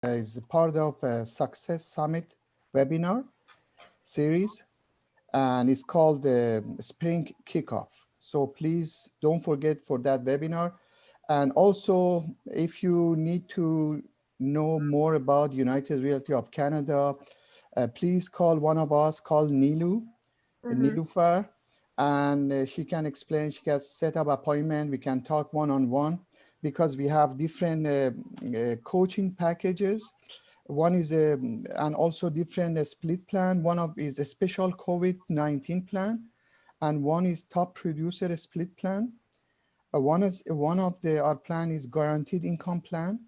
is part of a Success Summit webinar series, and it's called the Spring Kickoff. So please don't forget for that webinar. And also, if you need to know more about United Realty of Canada, please call one of us, call Nilu, Nilufar, and she can explain, she can set up appointment, we can talk one-on-one, because we have different coaching packages. One is and also different split plan. One of is a special COVID-19 plan, and one is top producer split plan. One of our plan is guaranteed income plan,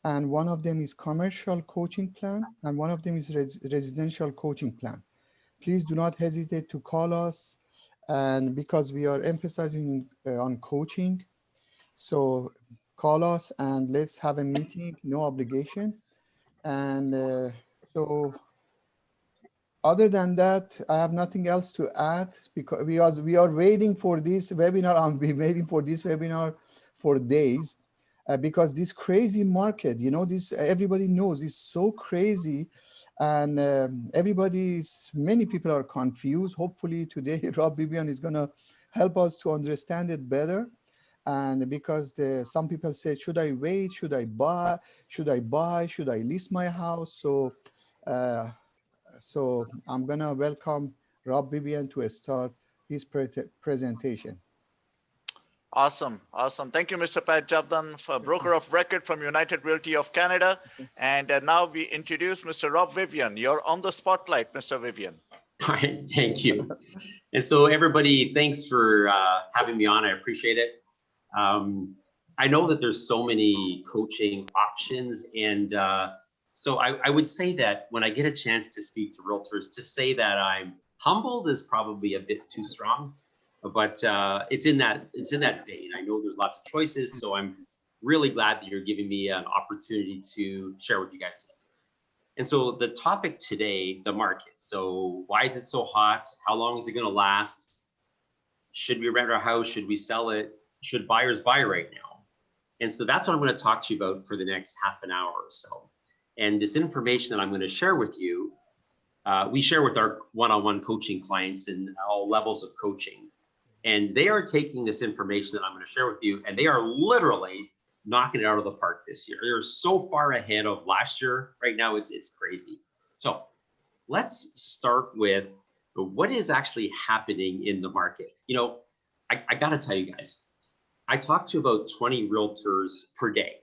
and one of them is commercial coaching plan, and one of them is residential coaching plan. Please do not hesitate to call us, and because we are emphasizing on coaching, so call us and let's have a meeting, no obligation. And so other than that, I have nothing else to add, because we are waiting for this webinar. I've been waiting for this webinar for days, because this crazy market, this everybody knows is so crazy, and many people are confused. Hopefully today, Rob Vivian is gonna help us to understand it better. And because some people say, should I wait? Should I buy? Should I list my house? So I'm gonna welcome Rob Vivian to start his presentation. Awesome. Thank you, Mr. Pat Jabdan, broker of record from United Realty of Canada. And now we introduce Mr. Rob Vivian. You're on the spotlight, Mr. Vivian. All right, thank you. And so everybody, thanks for having me on. I appreciate it. I know that there's so many coaching options, and so I would say that when I get a chance to speak to realtors, to say that I'm humbled is probably a bit too strong, but it's in that vein. I know there's lots of choices, so I'm really glad that you're giving me an opportunity to share with you guys today. And so the topic today, the market. So why is it so hot? How long is it going to last? Should we rent our house? Should we sell it? Should buyers buy right now? And so that's what I'm going to talk to you about for the next half an hour or so. And this information that I'm going to share with you, we share with our one-on-one coaching clients in all levels of coaching. And they are taking this information that I'm going to share with you, and they are literally knocking it out of the park this year. They're so far ahead of last year. Right now, it's crazy. So let's start with what is actually happening in the market. I got to tell you guys, I talk to about 20 realtors per day,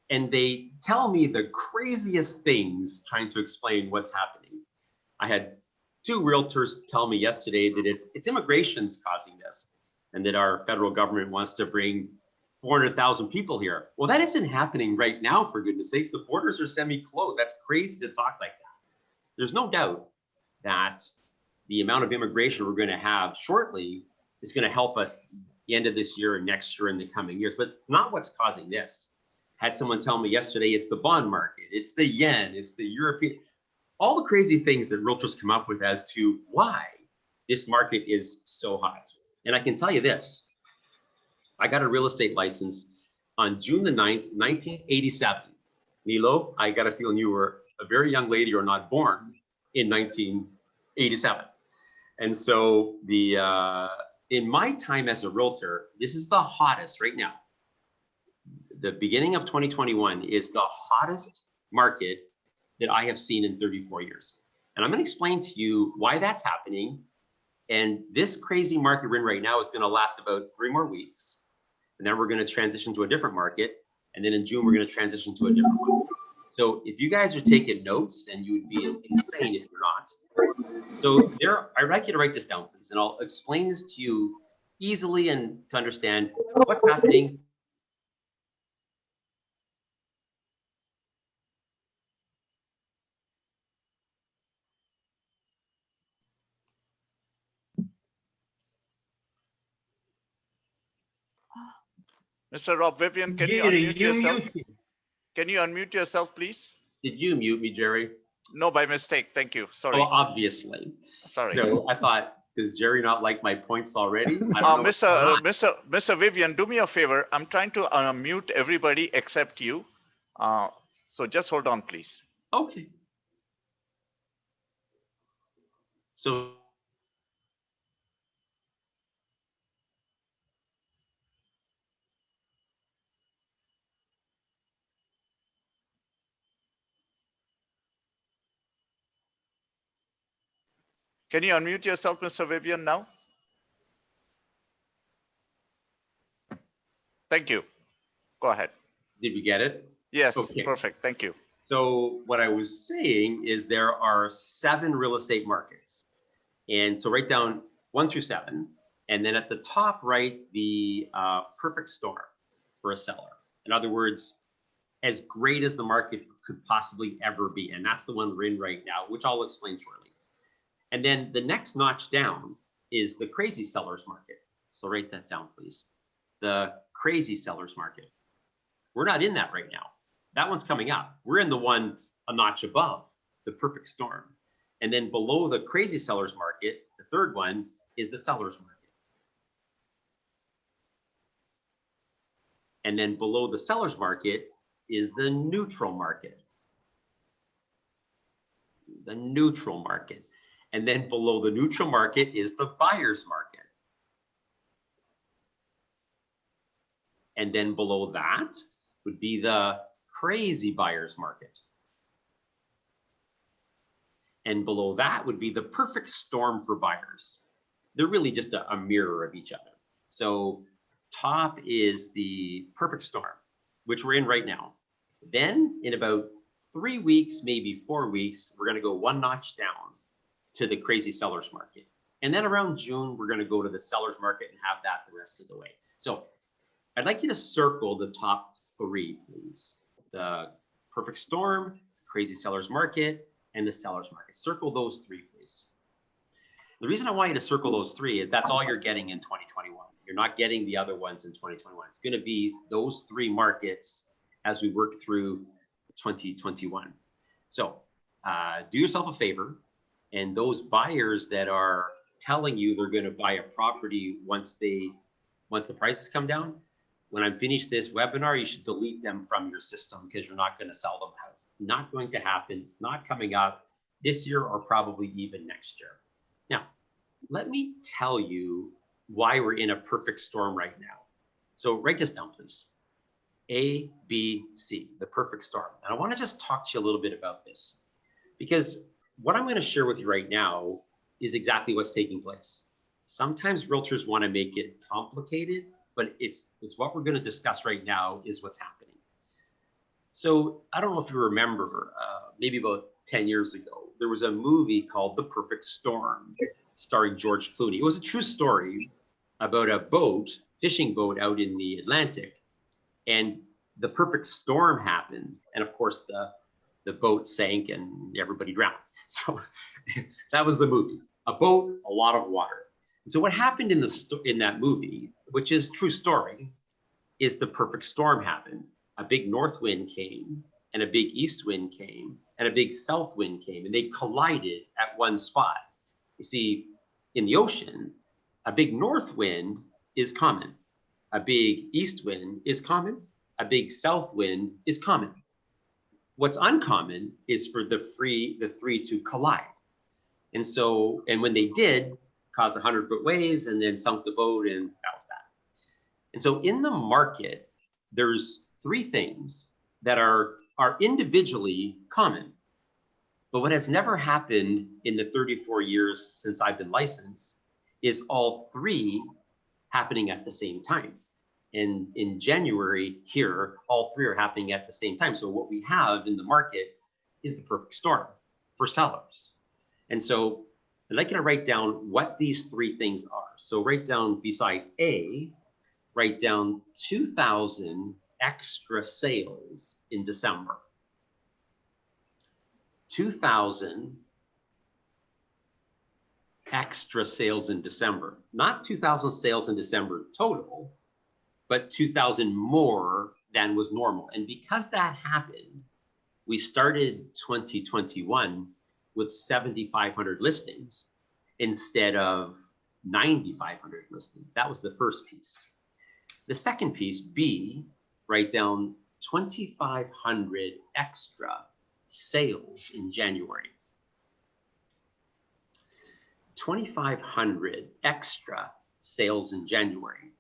and they tell me the craziest things trying to explain what's happening. I had 2 realtors tell me yesterday that it's immigration's causing this, and that our federal government wants to bring 400,000 people here. Well, that isn't happening right now, for goodness sakes. The borders are semi-closed. That's crazy to talk like that. There's no doubt that the amount of immigration we're going to have shortly is going to help us the end of this year and next year and the coming years, but it's not what's causing this. Had someone tell me yesterday, it's the bond market, it's the yen, it's the European, all the crazy things that realtors come up with as to why this market is so hot. And I can tell you this, I got a real estate license on June the 9th, 1987. Nilo, I got a feeling you were a very young lady or not born in 1987. And so in my time as a realtor, this is the hottest right now. The beginning of 2021 is the hottest market that I have seen in 34 years. And I'm going to explain to you why that's happening. And this crazy market we're in right now is going to last about 3 more weeks. And then we're going to transition to a different market. And then in June, we're going to transition to a different one. So if you guys are taking notes, and you would be insane if you're not. So I'd like you to write this down, please. And I'll explain this to you easily and to understand what's happening. Mr. Rob Vivian, can you unmute yourself? Can you unmute yourself, please? Did you mute me, Jerry? No, by mistake. Thank you. Sorry. Well, obviously. Sorry. So I thought, does Jerry not like my points already? Mr. Vivian, do me a favor. I'm trying to unmute everybody except you. So just hold on, please. Okay. So Can you unmute yourself, Mr. Vivian, now? Thank you. Go ahead. did we get it? Yes, Okay. perfect. Thank you. So what I was saying is there are 7 real estate markets. And so write down 1 through 7. And then at the top, write the perfect storm for a seller. In other words, as great as the market could possibly ever be. And that's the one we're in right now, which I'll explain shortly. And then the next notch down is the crazy sellers market. So write that down, please. The crazy sellers market. We're not in that right now. That one's coming up. We're in the one a notch above, the perfect storm. And then below the crazy sellers market, the third one is the sellers market. And then below the sellers market is the neutral market. The neutral market. And then below the neutral market is the buyer's market. And then below that would be the crazy buyer's market. And below that would be the perfect storm for buyers. They're really just a mirror of each other. So top is the perfect storm, which we're in right now. Then in about 3 weeks, maybe 4 weeks, we're going to go 1 notch down to the crazy sellers market. And then around June, we're going to go to the sellers market and have that the rest of the way. So I'd like you to circle the top 3, please. The perfect storm, crazy sellers market, and the sellers market. Circle those 3, please. The reason I want you to circle those 3 is that's all you're getting in 2021. You're not getting the other ones in 2021. It's going to be those 3 markets as we work through 2021. So do yourself a favor, and those buyers that are telling you they're going to buy a property once the prices come down, when I'm finished this webinar, you should delete them from your system because you're not going to sell them a house. It's not going to happen. It's not coming up this year or probably even next year. Now, let me tell you why we're in a perfect storm right now. So write this down, please. A, B, C, the perfect storm. And I want to just talk to you a little bit about this because what I'm going to share with you right now is exactly what's taking place. Sometimes realtors want to make it complicated, but it's what we're going to discuss right now is what's happening. So I don't know if you remember, maybe about 10 years ago, there was a movie called The Perfect Storm starring George Clooney. It was a true story about a boat, fishing boat out in the Atlantic, and the perfect storm happened. And of course, the boat sank and everybody drowned. So that was the movie, a boat, a lot of water. And so what happened in that movie, which is a true story, is the perfect storm happened. A big north wind came, and a big east wind came, and a big south wind came, and they collided at one spot. You see, in the ocean, a big north wind is common. A big east wind is common. A big south wind is common. What's uncommon is for the three to collide. And when they did, caused 100-foot waves and then sunk the boat, and that was that. And so in the market, there's 3 things that are individually common. But what has never happened in the 34 years since I've been licensed is all 3 happening at the same time. And in January here, all 3 are happening at the same time. So what we have in the market is the perfect storm for sellers. And so I'd like you to write down what these 3 things are. So write down beside A, write down 2,000 extra sales in December. 2,000 extra sales in December. Not 2,000 sales in December total, but 2,000 more than was normal. And because that happened, we started 2021 with 7,500 listings instead of 9,500 listings. That was the first piece. The second piece, B, write down 2,500 extra sales in January. 2,500 extra sales in January.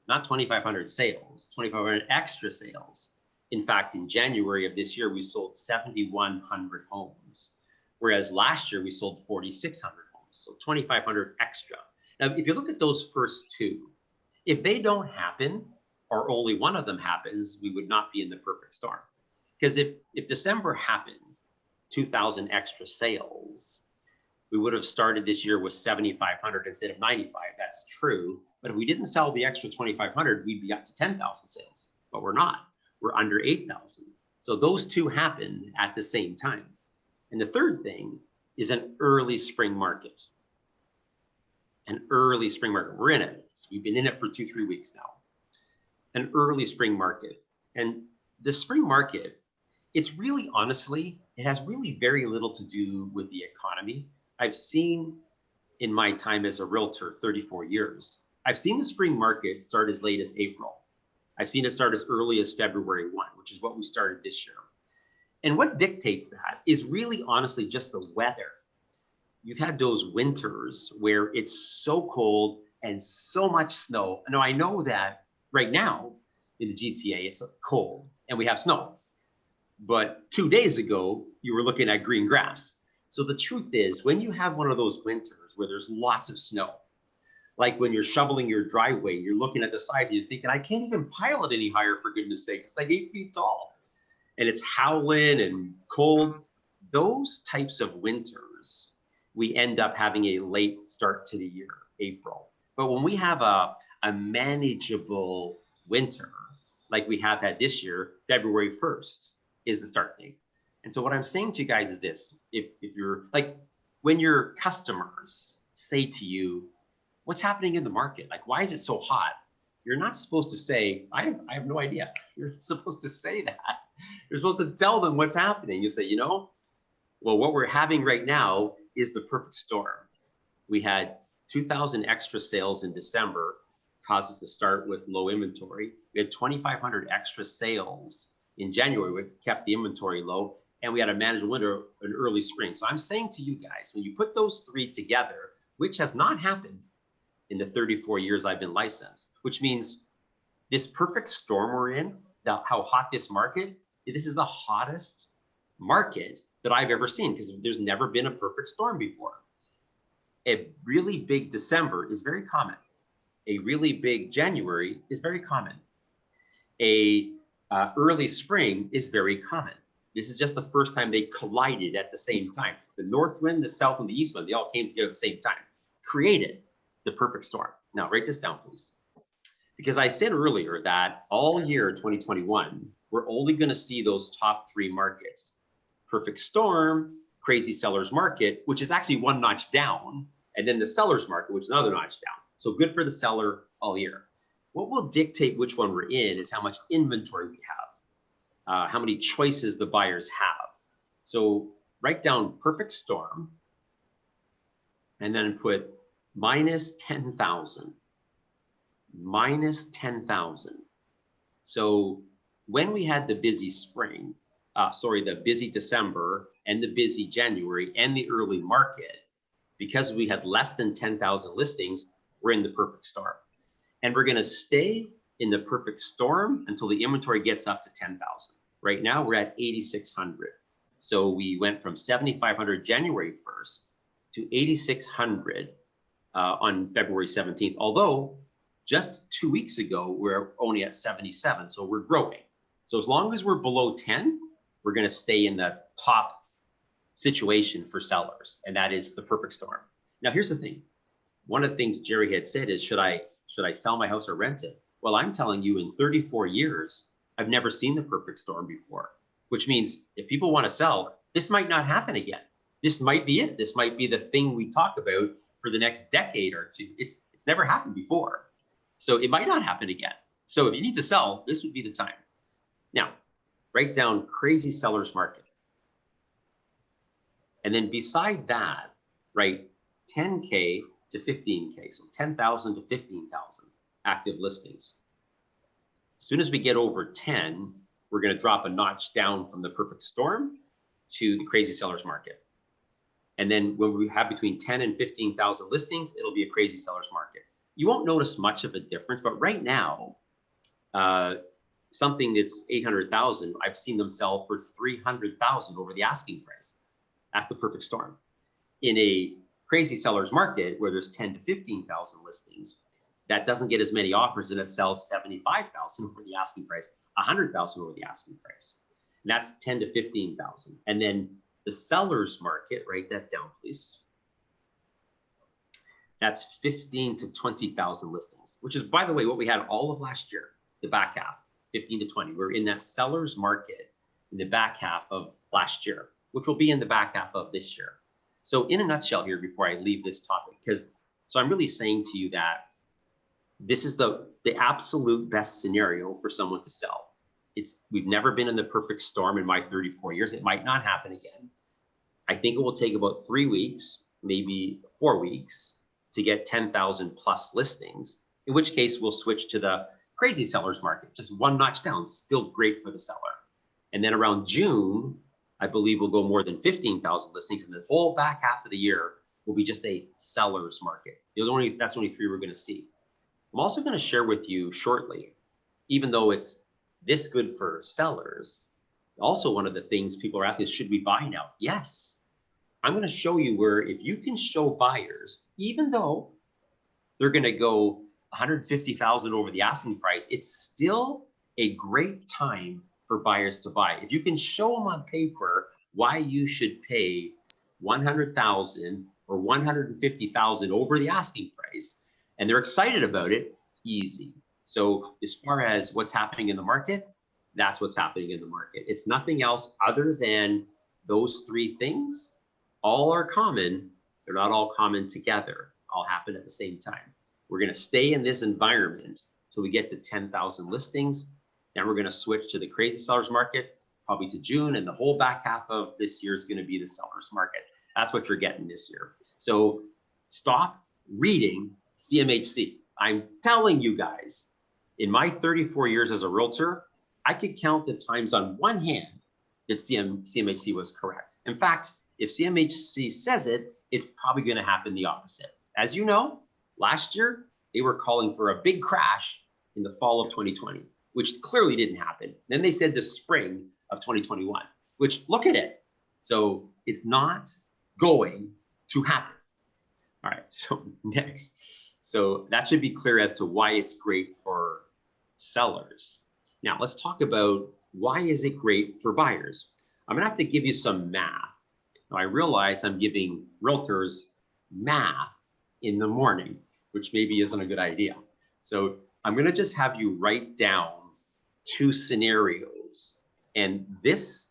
Not 2,500 sales, 2,500 extra sales. In fact, in January of this year, we sold 7,100 homes, whereas last year we sold 4,600 homes, so 2,500 extra. Now, if you look at those first two, if they don't happen, or only one of them happens, we would not be in the perfect storm. Because if December happened, 2,000 extra sales, we would have started this year with 7,500 instead of 95. That's true. But if we didn't sell the extra 2,500, we'd be up to 10,000 sales. But we're not. We're under 8,000. So those two happen at the same time. And the third thing is an early spring market. An early spring market. We're in it. We've been in it for 2-3 weeks now. An early spring market. And the spring market, it's really, honestly, it has really very little to do with the economy. I've seen in my time as a realtor, 34 years, I've seen the spring market start as late as April. I've seen it start as early as February 1, which is what we started this year. And what dictates that is really, honestly, just the weather. You've had those winters where it's so cold and so much snow. Now, I know that right now in the GTA, it's cold and we have snow. But 2 days ago, you were looking at green grass. So the truth is, when you have one of those winters where there's lots of snow, like when you're shoveling your driveway, you're looking at the sides and you're thinking, I can't even pile it any higher, for goodness sakes. It's like 8 feet tall and it's howling and cold. Those types of winters, we end up having a late start to the year, April. But when we have a manageable winter, like we have had this year, February 1st is the start date. And so what I'm saying to you guys is this: if you're like, when your customers say to you, what's happening in the market? Like, why is it so hot? You're not supposed to say, I have no idea. You're supposed to say that. You're supposed to tell them what's happening. You say, well, what we're having right now is the perfect storm. We had 2,000 extra sales in December, caused us to start with low inventory. We had 2,500 extra sales in January, which kept the inventory low. And we had a manageable winter, an early spring. So I'm saying to you guys, when you put those three together, which has not happened in the 34 years I've been licensed, which means this perfect storm we're in, how hot this market, this is the hottest market that I've ever seen, because there's never been a perfect storm before. A really big December is very common. A really big January is very common. A early spring is very common. This is just the first time they collided at the same time. The north wind, the south wind, the east wind, they all came together at the same time, created the perfect storm. Now, write this down, please. Because I said earlier that all year 2021, we're only going to see those top three markets: perfect storm, crazy seller's market, which is actually one notch down, and then the seller's market, which is another notch down. So good for the seller all year. What will dictate which one we're in is how much inventory we have. How many choices the buyers have. So write down perfect storm and then put minus 10,000. Minus 10,000. So when we had the busy spring, the busy December and the busy January and the early market, because we had less than 10,000 listings, we're in the perfect storm. And we're going to stay in the perfect storm until the inventory gets up to 10,000. Right now we're at 8,600. So we went from 7,500 January 1st to 8,600 on February 17th. Although just 2 weeks ago, we're only at 77. So we're growing. So as long as we're below 10, we're going to stay in the top situation for sellers. And that is the perfect storm. Now, here's the thing. One of the things Jerry had said is, should I sell my house or rent it? Well, I'm telling you, in 34 years, I've never seen the perfect storm before, which means if people want to sell, this might not happen again. This might be it. This might be the thing we talk about for the next decade or two. It's never happened before. So it might not happen again. So if you need to sell, this would be the time. Now, write down crazy seller's market. And then beside that, write 10K to 15K, so 10,000 to 15,000 active listings. As soon as we get over 10, we're going to drop a notch down from the perfect storm to the crazy sellers market. And then when we have between 10 and 15,000 listings, it'll be a crazy sellers market. You won't notice much of a difference, but right now, something that's 800,000, I've seen them sell for 300,000 over the asking price. That's the perfect storm. In a crazy sellers market where there's 10 to 15,000 listings, that doesn't get as many offers, and it sells 75,000 over the asking price, 100,000 over the asking price. And that's 10 to 15,000. And then the sellers market, write that down, please. That's 15 to 20,000 listings, which is, by the way, what we had all of last year, the back half, 15 to 20. We're in that sellers market in the back half of last year, which will be in the back half of this year. So in a nutshell here, before I leave this topic, so I'm really saying to you that this is the absolute best scenario for someone to sell. We've never been in the perfect storm in my 34 years. It might not happen again. I think it will take about 3 weeks, maybe 4 weeks, to get 10,000 plus listings, in which case we'll switch to the crazy sellers market, just one notch down, still great for the seller. And then around June, I believe we'll go more than 15,000 listings, and the whole back half of the year will be just a seller's market. That's only 3 we're going to see. I'm also going to share with you shortly, even though it's this good for sellers, also one of the things people are asking is, should we buy now? Yes. I'm going to show you where if you can show buyers, even though they're going to go 150,000 over the asking price, it's still a great time for buyers to buy. If you can show them on paper why you should pay 100,000 or 150,000 over the asking price, and they're excited about it, easy. So as far as what's happening in the market, that's what's happening in the market. It's nothing else other than those 3 things. All are common. They're not all common together, all happen at the same time. We're going to stay in this environment till we get to 10,000 listings. Then we're going to switch to the crazy sellers market, probably to June, and the whole back half of this year is going to be the sellers market. That's what you're getting this year. So stop reading CMHC. I'm telling you guys, in my 34 years as a realtor, I could count the times on one hand that CMHC was correct. In fact, if CMHC says it, it's probably going to happen the opposite. As you know, last year, they were calling for a big crash in the fall of 2020, which clearly didn't happen. Then they said the spring of 2021, which look at it. So it's not going to happen. All right, so next. So that should be clear as to why it's great for sellers. Now let's talk about why is it great for buyers. I'm gonna have to give you some math. Now I realize I'm giving realtors math in the morning, which maybe isn't a good idea. So I'm gonna just have you write down 2 scenarios, and these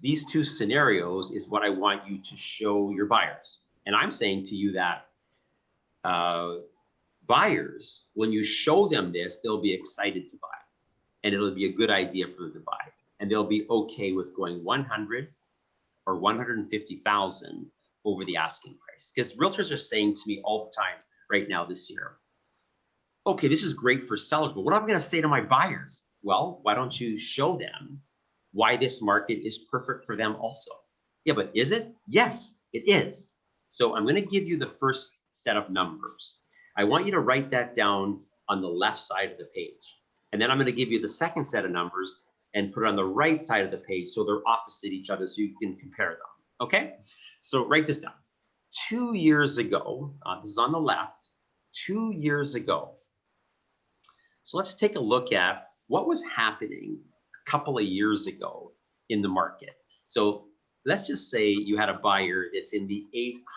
2 scenarios is what I want you to show your buyers. And I'm saying to you that buyers, when you show them this, they'll be excited to buy, and it'll be a good idea for them to buy, and they'll be okay with going 100 or 150,000 over the asking price. Because realtors are saying to me all the time right now this year, okay, this is great for sellers, but what am I going to say to my buyers? Well, why don't you show them why this market is perfect for them also? Yeah, but is it? Yes, it is. So I'm going to give you the first set of numbers. I want you to write that down on the left side of the page. And then I'm going to give you the second set of numbers and put it on the right side of the page so they're opposite each other so you can compare them. Okay? So write this down. 2 years ago, this is on the left, 2 years ago. So let's take a look at what was happening a couple of years ago in the market. So let's just say you had a buyer that's in the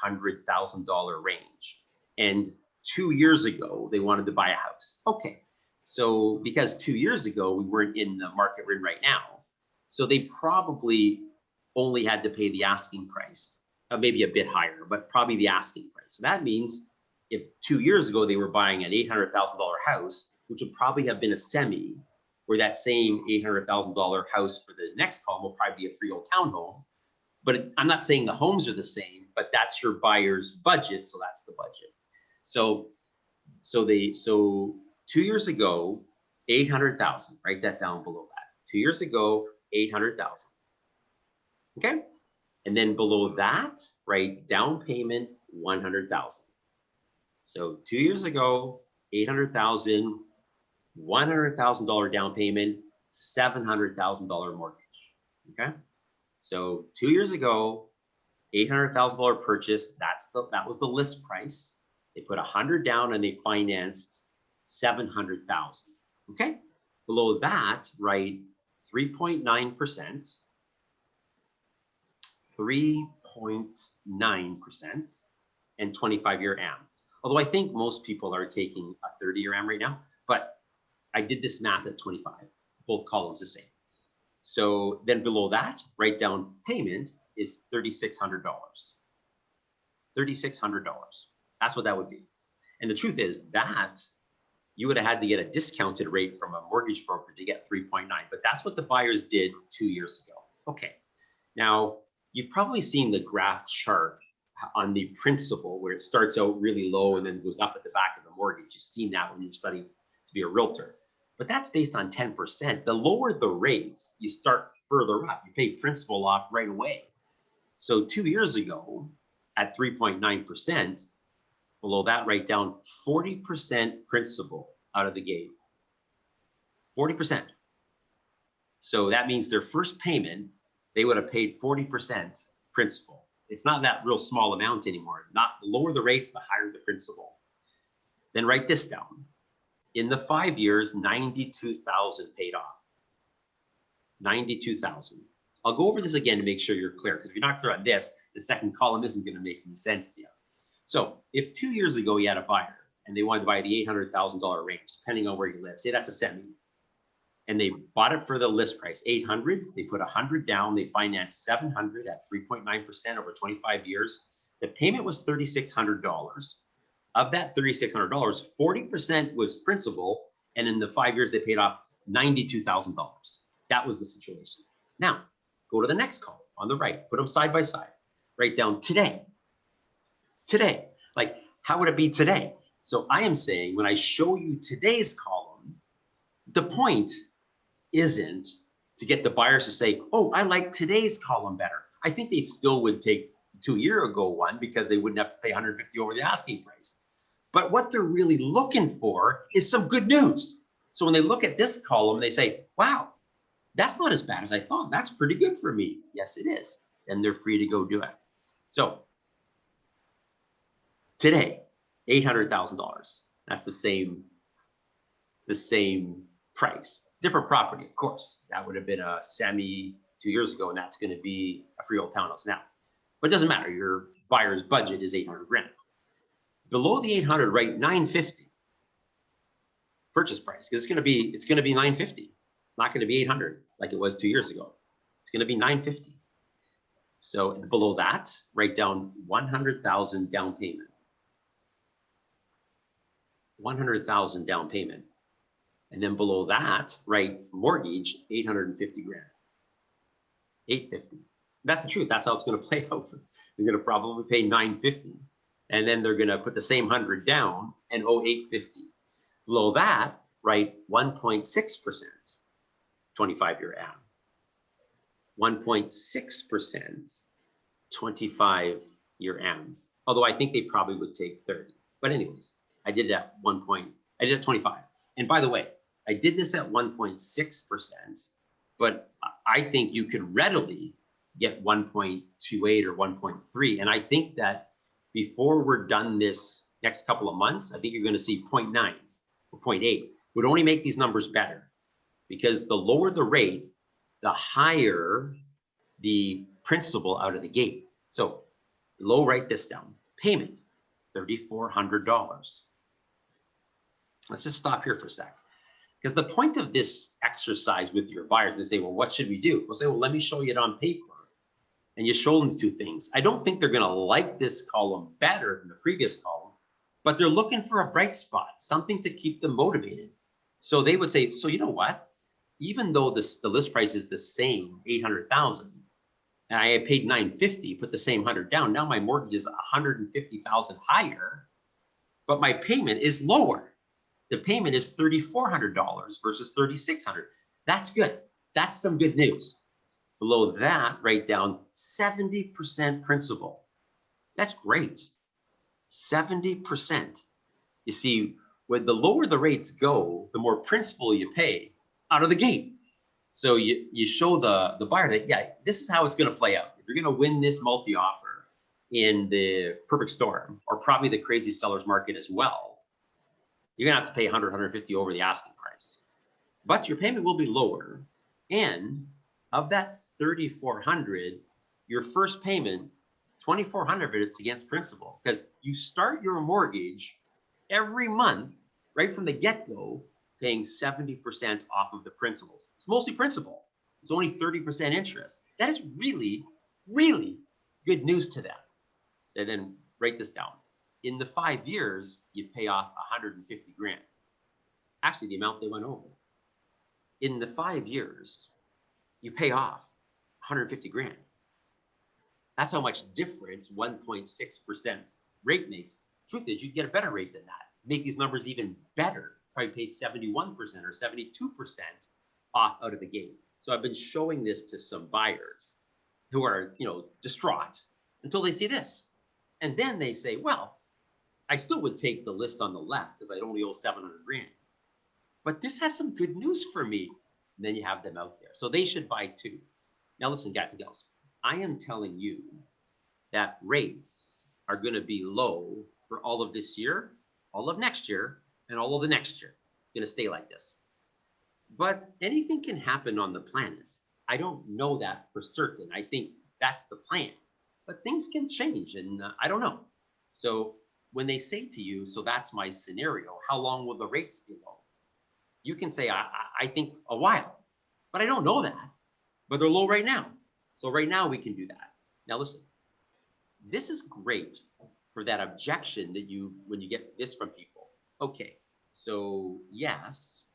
$800,000 range, and 2 years ago they wanted to buy a house. Okay, so because 2 years ago we weren't in the market we're in right now, so they probably only had to pay the asking price, maybe a bit higher, but probably the asking price. So that means if 2 years ago they were buying an $800,000 house, which would probably have been a semi, where that same $800,000 house for the next column will probably be a 3-old townhome. But I'm not saying the homes are the same, but that's your buyer's budget, so that's the budget. So 2 years ago, 800,000, write that down below that. 2 years ago, 800,000. Okay. And then below that, right, down payment, 100,000. So 2 years ago, 800,000, $100,000 down payment, $700,000 mortgage. Okay. So 2 years ago, $800,000 purchase. That was the list price. They put 100 down and they financed 700,000. Okay. Below that, right, 3.9%, 3.9%, and 25-year AM. Although I think most people are taking a 30-year AM right now, but I did this math at 25, both columns the same. So then below that, right down payment is $3,600. $3,600. That's what that would be. And the truth is that you would have had to get a discounted rate from a mortgage broker to get 3.9, but that's what the buyers did 2 years ago. Okay. Now, you've probably seen the graph chart on the principal where it starts out really low and then goes up at the back of the mortgage. You've seen that when you're studying to be a realtor. But that's based on 10%. The lower the rates, you start further up. You pay principal off right away. So 2 years ago, at 3.9%, below that, write down 40% principal out of the gate. 40%. So that means their first payment, they would have paid 40% principal. It's not that real small amount anymore. Not the lower the rates, the higher the principal. Then write this down. In the 5 years, 92,000 paid off. 92,000. I'll go over this again to make sure you're clear, because if you're not clear on this, the second column isn't going to make any sense to you. So if 2 years ago you had a buyer and they wanted to buy the $800,000 range, depending on where you live, say that's a semi, and they bought it for the list price, 800, they put 100 down, they financed 700 at 3.9% over 25 years. The payment was $3,600. Of that $3,600, 40% was principal, and in the 5 years they paid off $92,000. That was the situation. Now, go to the next column on the right, put them side by side. Write down today. Today, like how would it be today? So I am saying when I show you today's column, the point isn't to get the buyers to say, oh, I like today's column better. I think they still would take the 2 year ago one because they wouldn't have to pay 150 over the asking price. But what they're really looking for is some good news. So when they look at this column, they say, wow, that's not as bad as I thought. That's pretty good for me. Yes, it is. Then they're free to go do it. So today, $800,000. That's the same price. Different property, of course. That would have been a semi 2 years ago, and that's going to be a freehold townhouse now. But it doesn't matter. Your buyer's budget is 800 grand. Below the 800, write 950 purchase price, because it's going to be 950. It's not going to be 800 like it was 2 years ago. It's going to be 950. So below that, write down 100,000 down payment. 100,000 down payment. And then below that, write mortgage, 850 grand. 850. That's the truth. That's how it's going to play out. They're going to probably pay 950. And then they're going to put the same 100 down and owe 850. Below that, write 1.6%, 25-year AM. 1.6%, 25-year AM. Although I think they probably would take 30. But anyways, I did it at 25. And by the way, I did this at 1.6%, but I think you could readily get 1.28 or 1.3. And I think that before we're done this next couple of months, I think you're going to see 0.9 or 0.8 would only make these numbers better, because the lower the rate, the higher the principal out of the gate. So low, write this down. Payment, $3,400. Let's just stop here for a sec. Because the point of this exercise with your buyers, they say, well, what should we do? We'll say, well, let me show you it on paper. And you show them two things. I don't think they're going to like this column better than the previous column, but they're looking for a bright spot, something to keep them motivated. So they would say, so you know what? Even though the list price is the same, 800,000, and I paid 950, put the same 100 down. Now my mortgage is 150,000 higher, but my payment is lower. The payment is $3,400 versus $3,600. That's good. That's some good news. Below that, write down 70% principal. That's great. 70%. You see, when the lower the rates go, the more principal you pay out of the gate. So you show the buyer that, yeah, this is how it's going to play out. If you're going to win this multi-offer in the perfect storm, or probably the crazy seller's market as well, you're going to have to pay 100, 150 over the asking price. But your payment will be lower. And of that 3,400, your first payment, 2,400 of it's against principal, because you start your mortgage every month, right from the get-go, paying 70% off of the principal. It's mostly principal. It's only 30% interest. That is really, really good news to them. So then write this down. In the 5 years, you pay off 150 grand. Actually, the amount they went over. In the 5 years, you pay off 150 grand. That's how much difference 1.6% rate makes. Truth is, you get a better rate than that. Make these numbers even better. Probably pay 71% or 72% off out of the gate. So I've been showing this to some buyers who are, distraught until they see this. And then they say, well, I still would take the list on the left because I'd only owe 700 grand. But this has some good news for me. And then you have them out there. So they should buy too. Now listen, guys and gals, I am telling you that rates are going to be low for all of this year, all of next year, and all of the next year. Going to stay like this. But anything can happen on the planet. I don't know that for certain. I think that's the plan. But things can change, and I don't know. So when they say to you, so that's my scenario, how long will the rates be low? You can say, I think a while, but I don't know that. But they're low right now. So right now we can do that. Now listen, this is great for that objection that when you get this from people. Okay, so yes,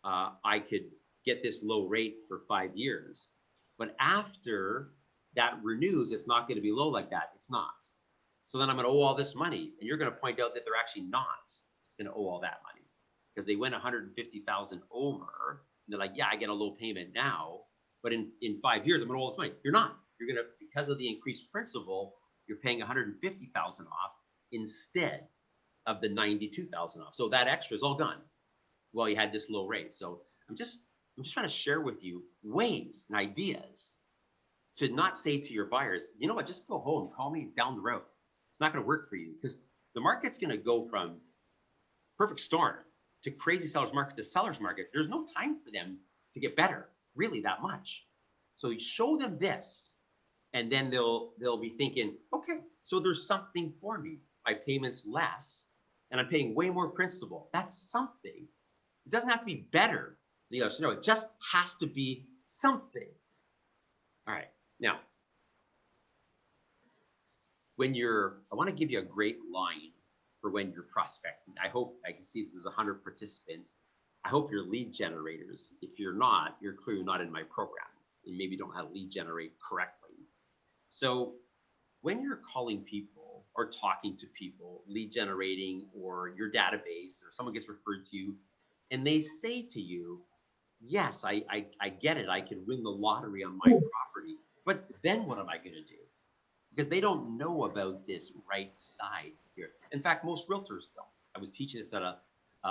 I could get this low rate for 5 years, but after that renews, it's not going to be low like that. It's not. So then I'm going to owe all this money, and you're going to point out that they're actually not going to owe all that money because they went 150,000 over. And they're like, yeah, I get a low payment now, but in 5 years, I'm going to owe all this money. You're not. You're going to, because of the increased principal, you're paying 150,000 off instead of the 92,000 off. So that extra is all gone. Well, you had this low rate. So I'm just trying to share with you ways and ideas to not say to your buyers, you know what, just go home, call me down the road. It's not going to work for you because the market's going to go from perfect storm to crazy seller's market to seller's market. There's no time for them to get better, really, that much. So you show them this, and then they'll be thinking, okay, so there's something for me. My payment's less, and I'm paying way more principal. That's something. It doesn't have to be better. It just has to be something. All right, now, I want to give you a great line for when you're prospecting. I hope I can see that there's 100 participants. I hope you're lead generators. If you're not, you're clearly not in my program. You maybe don't have lead generate correctly. So when you're calling people or talking to people, lead generating, or your database, or someone gets referred to you, and they say to you, yes, I get it. I can win the lottery on my property, but then what am I going to do? Because they don't know about this right side here. In fact, most realtors don't. I was teaching this at a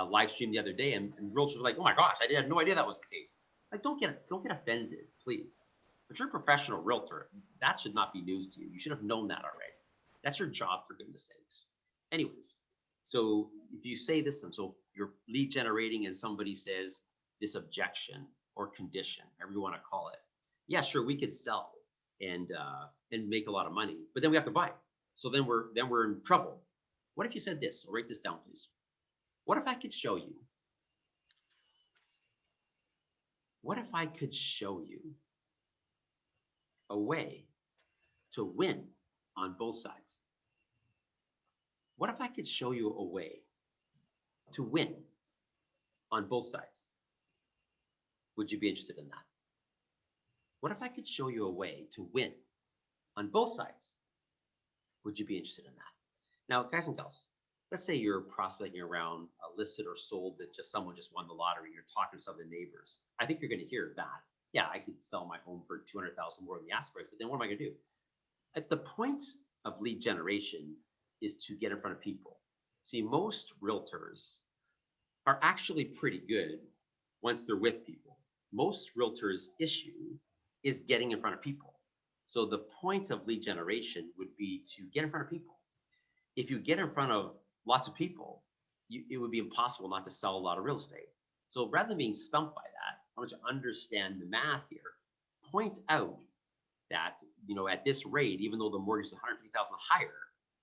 live stream the other day, and realtors were like, "Oh my gosh, I had no idea that was the case." Like, don't get offended, please. But you're a professional realtor. That should not be news to you. You should have known that already. That's your job, for goodness sakes. Anyways, so if you say this, so you're lead generating, and somebody says this objection or condition, however you want to call it. Yeah, sure, we could sell and make a lot of money, but then we have to buy. So then we're in trouble. What if you said this? So write this down, please. What if I could show you? What if I could show you a way to win on both sides? What if I could show you a way to win on both sides? Would you be interested in that? What if I could show you a way to win on both sides? Would you be interested in that? Now, guys and gals, let's say you're prospecting around a listed or sold that someone just won the lottery. You're talking to some of the neighbors. I think you're going to hear that. Yeah, I could sell my home for 200,000 more than the asking price, but then what am I going to do? At the point of lead generation is to get in front of people. See, most realtors are actually pretty good once they're with people. Most realtors' issue is getting in front of people. So the point of lead generation would be to get in front of people. If you get in front of lots of people, it would be impossible not to sell a lot of real estate. So rather than being stumped by that, I want you to understand the math here. Point out that, at this rate, even though the mortgage is 150,000 higher,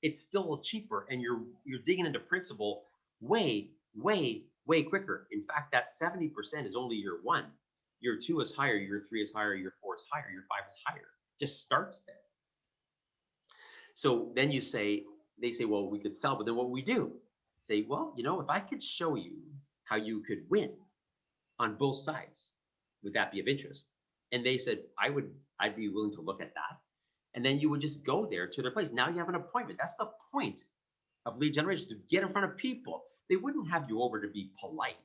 it's still cheaper, and you're digging into principal way, way, way quicker. In fact, that 70% is only year one. Year two is higher, year three is higher, year four is higher, year five is higher. Just starts there. So then they say, well, we could sell, but then what we do? Say, well, if I could show you how you could win on both sides, would that be of interest? And they said, I'd be willing to look at that. And then you would just go there to their place. Now you have an appointment. That's the point of lead generation, to get in front of people. They wouldn't have you over to be polite.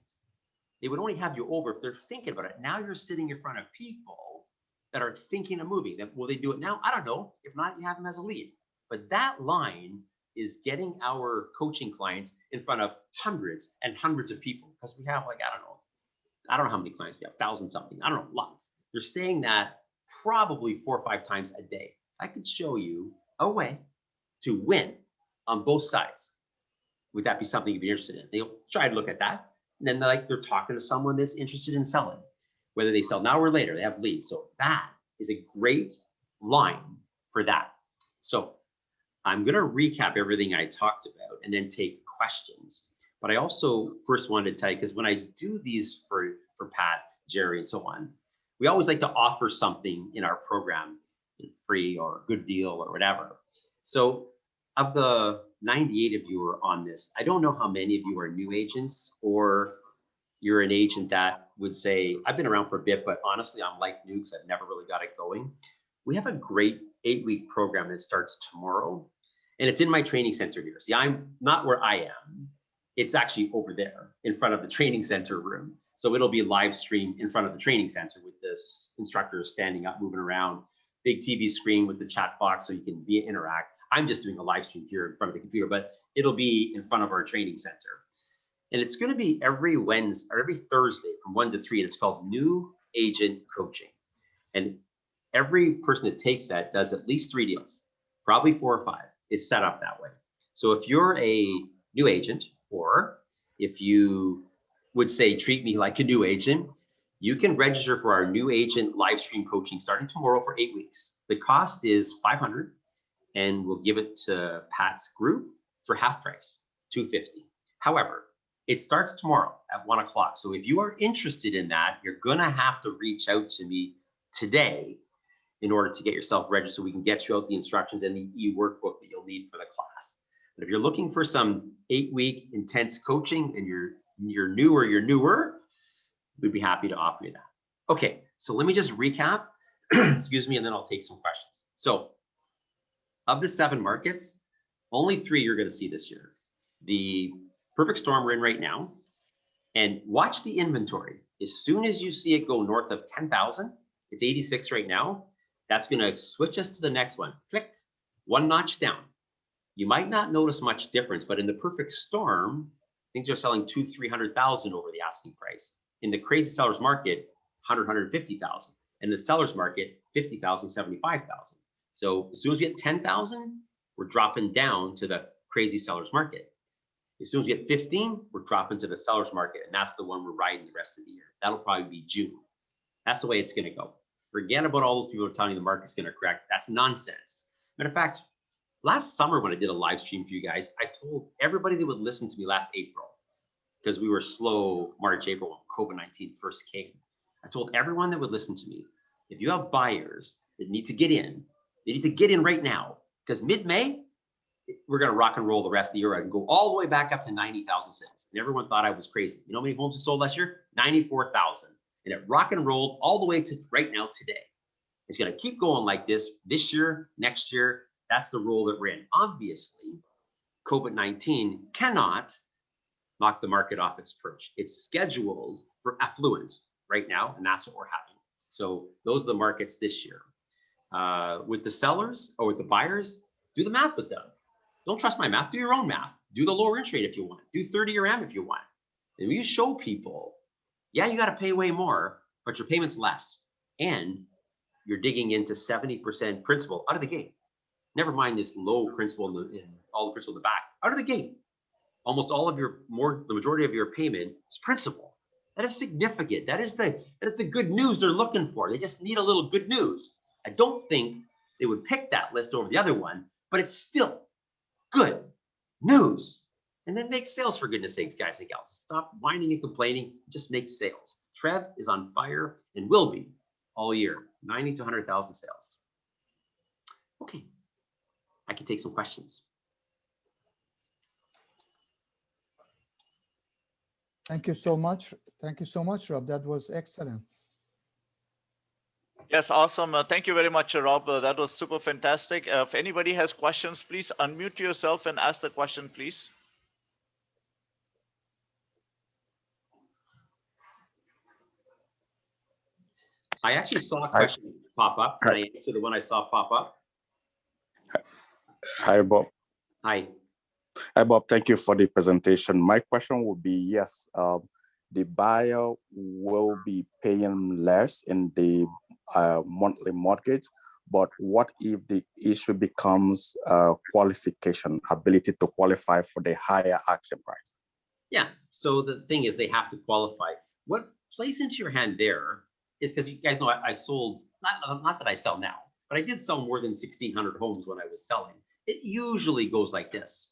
They would only have you over if they're thinking about it. Now you're sitting in front of people that are thinking of moving. Will they do it now? I don't know. If not, you have them as a lead. But that line is getting our coaching clients in front of hundreds and hundreds of people, because we have I don't know how many clients we have, 1,000 something. I don't know, lots. They're saying that probably 4 or 5 times a day. I could show you a way to win on both sides. Would that be something you'd be interested in? They'll try to look at that. And then they're talking to someone that's interested in selling. Whether they sell now or later, they have leads. So that is a great line for that. So I'm going to recap everything I talked about and then take questions. But I also first wanted to tell you, because when I do these for Pat, Jerry, and so on, we always like to offer something in our program, free or good deal or whatever. So of the 98 of you who are on this, I don't know how many of you are new agents, or you're an agent that would say, I've been around for a bit, but honestly, I'm like new because I've never really got it going. We have a great 8-week program that starts tomorrow, and it's in my training center here. See, I'm not where I am. It's actually over there in front of the training center room. So it'll be live streamed in front of the training center with this instructor standing up, moving around, big TV screen with the chat box so you can interact. I'm just doing a live stream here in front of the computer, but it'll be in front of our training center. And it's going to be every Wednesday or every Thursday from 1 to 3. And it's called New Agent Coaching. And every person that takes that does at least 3 deals, probably 4 or 5. It's set up that way. So if you're a new agent, or if you would say, treat me like a new agent, you can register for our new agent live stream coaching starting tomorrow for 8 weeks. The cost is $500, and we'll give it to Pat's group for half price, $250. However, it starts tomorrow at 1 o'clock. So if you are interested in that, you're gonna have to reach out to me today in order to get yourself registered, so we can get you out the instructions and the e-workbook that you'll need for the class. But if you're looking for some 8-week intense coaching and you're new or you're newer, we'd be happy to offer you that. Okay, so let me just recap, excuse me, and then I'll take some questions. So of the 7 markets, only 3 you're gonna see this year. The perfect storm we're in right now, and watch the inventory. As soon as you see it go north of 10,000, it's 86 right now, that's gonna switch us to the next one. Click, 1 notch down. You might not notice much difference, but in the perfect storm, things are selling 200,000-300,000 over the asking price. In the crazy seller's market, 100,000, 150,000. In the seller's market, 50,000, 75,000. So as soon as we get 10,000, we're dropping down to the crazy seller's market. As soon as we get 15, we're dropping to the seller's market, and that's the one we're riding the rest of the year. That'll probably be June. That's the way it's gonna go. Forget about all those people who are telling you the market's gonna correct. That's nonsense. Matter of fact, last summer when I did a live stream for you guys, I told everybody that would listen to me last April, because we were slow March, April when COVID-19 first came. I told everyone that would listen to me, if you have buyers that need to get in, they need to get in right now, because mid-May, we're gonna rock and roll the rest of the year and go all the way back up to 90,000 sales. And everyone thought I was crazy. You know how many homes we sold last year? 94,000. And it rock and rolled all the way to right now today. It's gonna keep going like this year, next year. That's the role that we're in. Obviously, COVID-19 cannot knock the market off its perch. It's scheduled for affluent right now, and that's what we're having. So those are the markets this year. With the sellers or with the buyers, do the math with them. Don't trust my math. Do your own math. Do the lower interest rate if you want. Do 30-year AM if you want. And when you show people, yeah, you got to pay way more, but your payment's less. And you're digging into 70% principal out of the gate. Never mind this low principal in all the principal in the back. Out of the gate, almost all of the majority of your payment is principal. That is significant. That is the good news they're looking for. They just need a little good news. I don't think they would pick that list over the other one, but it's still good news. And then make sales, for goodness sakes, guys and gals. Stop whining and complaining. Just make sales. Trev is on fire and will be all year. 90 to 100,000 sales. Okay, I can take some questions. Thank you so much. Thank you so much, Rob. That was excellent. Yes, awesome. Thank you very much, Rob. That was super fantastic. If anybody has questions, please unmute yourself and ask the question, please. I actually saw a question pop up. Can I answer the one I saw pop up? Hi, Bob. Hi. Hi, Bob. Thank you for the presentation. My question would be, yes, the buyer will be paying less in the monthly mortgage, but what if the issue becomes qualification, ability to qualify for the higher asking price? Yeah, so the thing is they have to qualify. What plays into your hand there is because you guys know I sold, not that I sell now, but I did sell more than 1,600 homes when I was selling. It usually goes like this.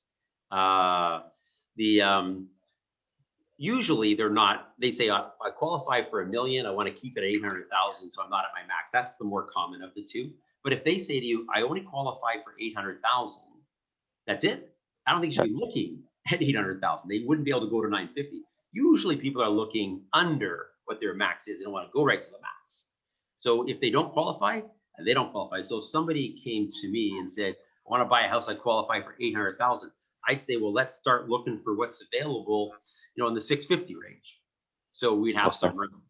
Usually they're not, they say, I qualify for $1 million, I want to keep it at 800,000, so I'm not at my max. That's the more common of the two. But if they say to you, I only qualify for 800,000, that's it. I don't think you should be looking at 800,000. They wouldn't be able to go to 950. Usually people are looking under what their max is. They don't want to go right to the max. So if they don't qualify, they don't qualify. So if somebody came to me and said, I want to buy a house, I qualify for 800,000. I'd say, well, let's start looking for what's available, in the 650 range. So we'd have some room.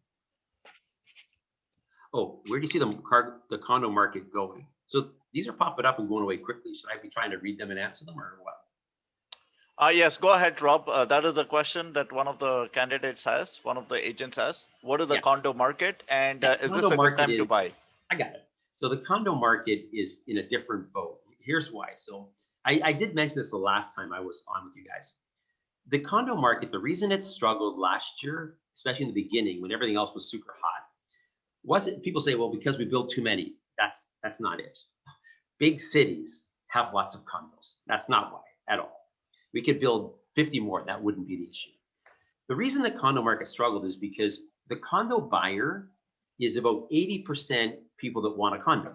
Oh, where do you see the condo market going? So these are popping up and going away quickly. Should I be trying to read them and answer them or what? Yes, go ahead, Rob. That is the question that one of the candidates has, one of the agents has. What is the condo market, and is this a good time to buy? I got it. So the condo market is in a different boat. Here's why. So I did mention this the last time I was on with you guys. The condo market, the reason it struggled last year, especially in the beginning when everything else was super hot, wasn't, people say, well, because we built too many. That's not it. Big cities have lots of condos. That's not why at all. We could build 50 more. That wouldn't be the issue. The reason the condo market struggled is because the condo buyer is about 80% people that want a condo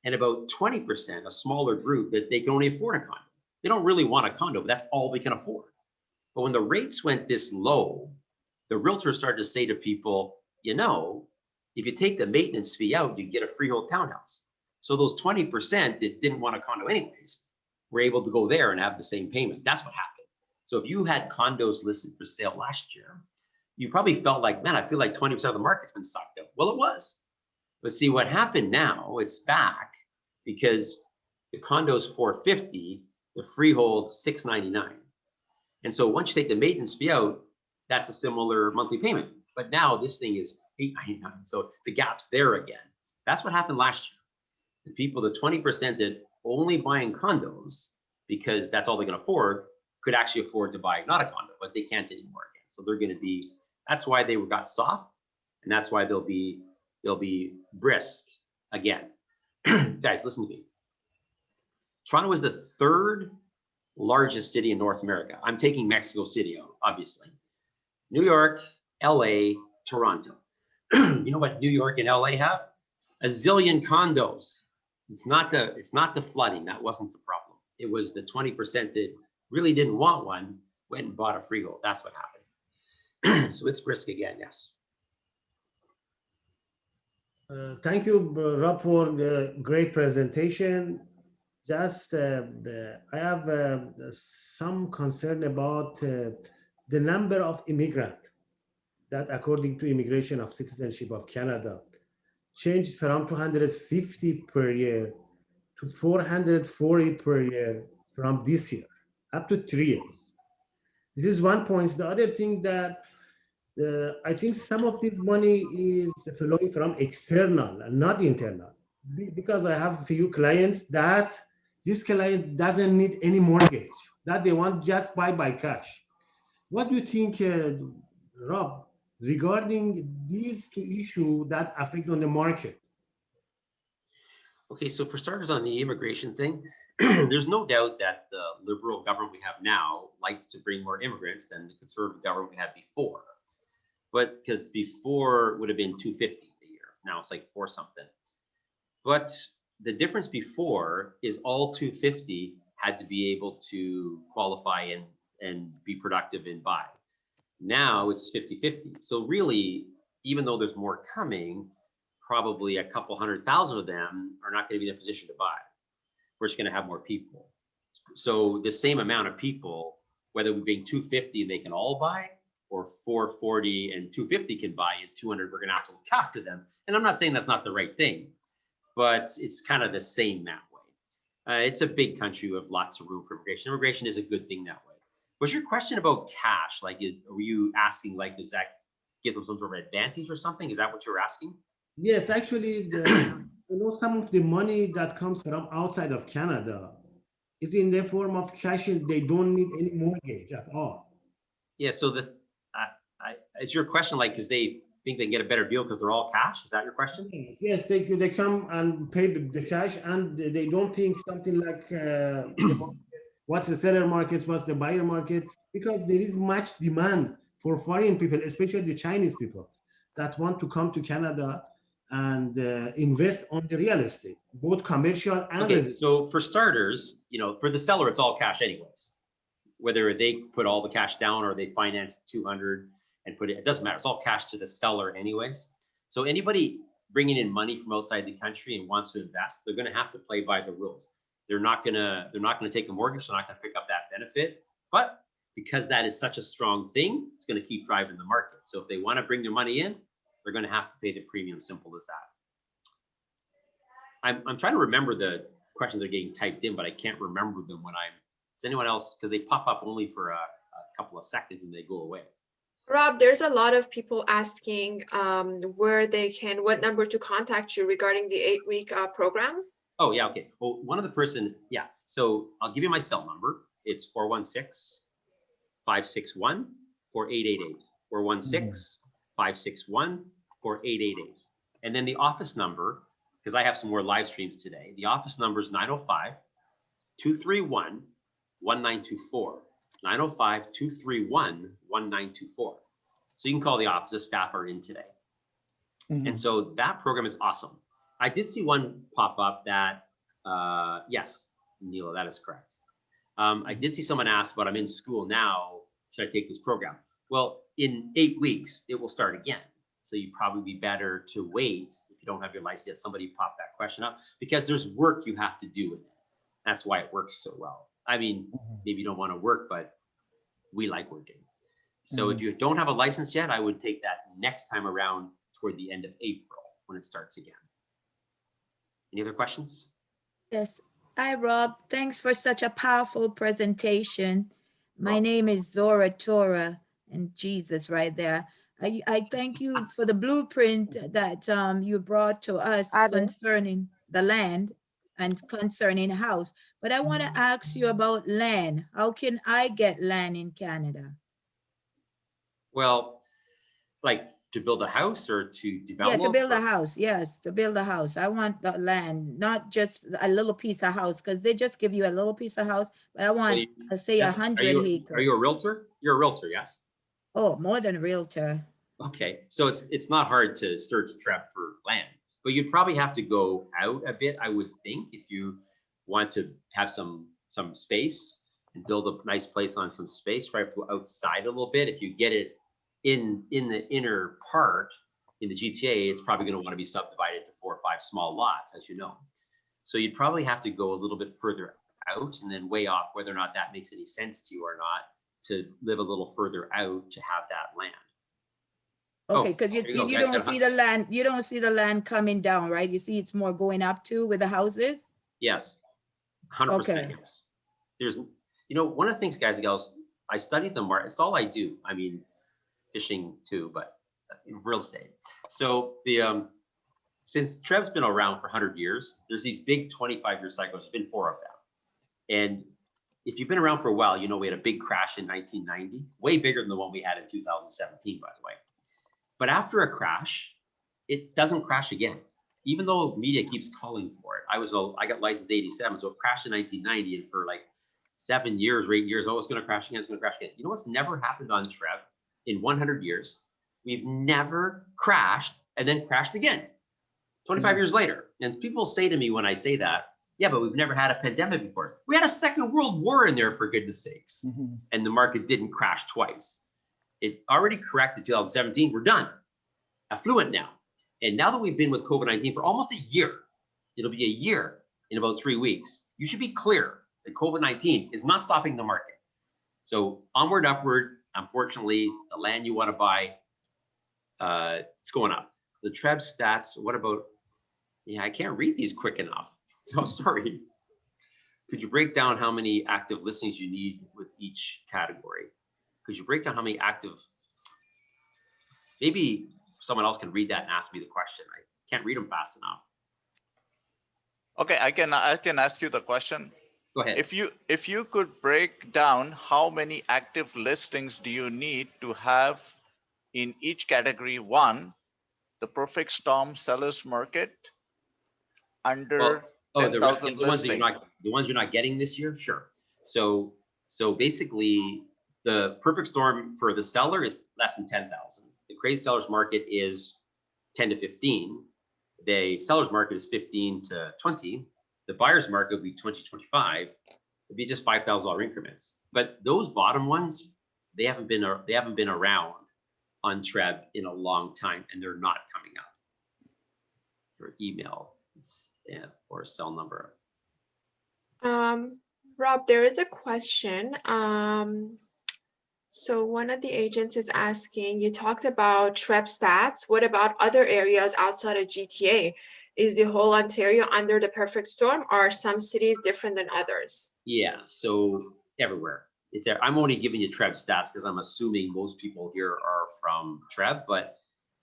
and about 20%, a smaller group, that they can only afford a condo. They don't really want a condo, but that's all they can afford. But when the rates went this low, the realtors started to say to people, if you take the maintenance fee out, you get a freehold townhouse. So those 20% that didn't want a condo anyways were able to go there and have the same payment. That's what happened. So if you had condos listed for sale last year, you probably felt like, man, I feel like 20% of the market's been sucked up. Well, it was. But see what happened now, it's back because the condo's $450, the freehold $699. And so once you take the maintenance fee out, that's a similar monthly payment. But now this thing is $899. So the gap's there again. That's what happened last year. The people, the 20% that only buying condos because that's all they can afford, could actually afford to buy not a condo, but they can't anymore again. So they're going to be, that's why they got soft, and that's why they'll be brisk again. Guys, listen to me. Toronto is the third largest city in North America. I'm taking Mexico City out, obviously. New York, LA, Toronto. You know what New York and LA have? A zillion condos. It's not the flooding. That wasn't the problem. It was the 20% that really didn't want one, went and bought a freehold. That's what happened. So it's brisk again, yes. Thank you, Rob, for the great presentation. Just I have some concern about the number of immigrants that, according to Immigration of Citizenship of Canada, changed from 250 per year to 440 per year from this year, up to 3 years. This is one point. The other thing that I think some of this money is flowing from external and not internal. Because I have a few clients that this client doesn't need any mortgage, that they want just buy by cash. What do you think, Rob, regarding these two issues that affect on the market? Okay, so for starters on the immigration thing, there's no doubt that the liberal government we have now likes to bring more immigrants than the conservative government we had before. But because before it would have been 250 a year, now it's like 4 something. But the difference before is all 250 had to be able to qualify and be productive and buy. Now it's 50-50. So really, even though there's more coming, probably a couple 100,000 of them are not going to be in a position to buy. We're just going to have more people. So the same amount of people, whether we bring 250 and they can all buy, or 440 and 250 can buy, and 200 we're going to have to look after them. And I'm not saying that's not the right thing, but it's kind of the same that way. It's a big country with lots of room for immigration. Immigration is a good thing that way. Was your question about cash? Like, were you asking, like, does that gives them some sort of advantage or something? Is that what you're asking? Yes, actually, some of the money that comes from outside of Canada is in the form of cash, and they don't need any mortgage at all. Yeah. So is your question like, because they think they can get a better deal because they're all cash? Is that your question? Yes, they come and pay the cash, and they don't think something like what's the seller market, what's the buyer market, because there is much demand for foreign people, especially the Chinese people that want to come to Canada and invest on the real estate, both commercial and okay. residential. So for starters, for the seller, it's all cash anyways. Whether they put all the cash down or they finance 200 and put it doesn't matter. It's all cash to the seller anyways. So anybody bringing in money from outside the country and wants to invest, they're going to have to play by the rules. They're not going to take a mortgage. They're not going to pick up that benefit. But because that is such a strong thing, it's going to keep driving the market. So if they want to bring their money in, they're going to have to pay the premium. Simple as that. I'm trying to remember the questions that are getting typed in, but I can't remember them when I'm. Does anyone else? Because they pop up only for a couple of seconds and they go away. Rob, there's a lot of people asking what number to contact you regarding the 8-week program. Oh, yeah. Okay. Well, one of the person, yeah. So I'll give you my cell number. It's 416-561-4888. 416-561-4888. And then the office number, because I have some more live streams today. The office number is 905-231-1924. 905-231-1924. So you can call the office. The staff are in today. And so that program is awesome. I did see one pop up that, yes, Neela, that is correct. I did see someone ask, but I'm in school now. Should I take this program? Well, in 8 weeks, it will start again. So you'd probably be better to wait if you don't have your license yet. Somebody popped that question up because there's work you have to do in it. That's why it works so well. I mean, maybe you don't want to work, but we like working. So if you don't have a license yet, I would take that next time around toward the end of April when it starts again. Any other questions? Yes. Hi, Rob. Thanks for such a powerful presentation. My name is Zora Tora, and Jesus right there. I thank you for the blueprint that you brought to us concerning the land and concerning house. But I want to ask you about land. How can I get land in Canada? Well, like to build a house or to develop? Yeah, to build a house. Yes, to build a house. I want the land, not just a little piece of house, because they just give you a little piece of house. But I want, say, 100 acres. Are you a realtor? You're a realtor, yes? Oh, more than a realtor. Okay, so it's not hard to search trap for land, but you'd probably have to go out a bit, I would think, if you want to have some space and build a nice place on some space. Try to go outside a little bit. If you get it in the inner part in the GTA, it's probably going to want to be subdivided to 4 or 5 small lots, as you know. So you'd probably have to go a little bit further out and then weigh off whether or not that makes any sense to you or not, to live a little further out to have that land. Okay, Oh, because there you go, you guys. don't Got see the land, you don't see the land coming down, right? You see it's more going up too with the houses? Yes, 100%. Okay. Yes. There's, you know, one of the things, guys and gals, I studied the market. It's all I do. I mean, fishing too, but real estate. So the since Trev's been around for 100 years, there's these big 25-year cycles. There's been 4 of them. And if you've been around for a while, you know we had a big crash in 1990, way bigger than the one we had in 2017, by the way. But after a crash, it doesn't crash again. Even though media keeps calling for it. I got licensed 87, so it crashed in 1990, and for like 7 years or 8 years, oh, it's going to crash again, it's going to crash again. You know what's never happened on Trev in 100 years? We've never crashed and then crashed again. 25 years later. And people say to me when I say that, yeah, but we've never had a pandemic before. We had a second world war in there, for goodness sakes. And the market didn't crash twice. It already corrected 2017. We're done. Affluent now. And now that we've been with COVID-19 for almost a year, it'll be a year in about 3 weeks. You should be clear that COVID-19 is not stopping the market. So onward, upward. Unfortunately, the land you want to buy, it's going up. The Trev stats, what about, yeah, I can't read these quick enough. So sorry. Could you break down how many active listings you need with each category? Could you break down how many active, maybe someone else can read that and ask me the question. I can't read them fast enough. Okay, I can ask you the question. Go ahead. If you could break down how many active listings do you need to have in each category? 1, the perfect storm seller's market, under Well, 10,000 the ones that listing. the ones you're not getting this year, sure. So basically, the perfect storm for the seller is less than 10,000. The crazy seller's market is 10 to 15. The seller's market is 15 to 20. The buyer's market would be 20 to 25. It'd be just $5,000 increments. But those bottom ones, they haven't been around on Trev in a long time, and they're not coming up. Or email, or cell number. Rob, there is a question. So one of the agents is asking, you talked about Trev stats. What about other areas outside of GTA? Is the whole Ontario under the perfect storm, or are some cities different than others? Yeah, so everywhere. I'm only giving you Trev stats because I'm assuming most people here are from Trev. But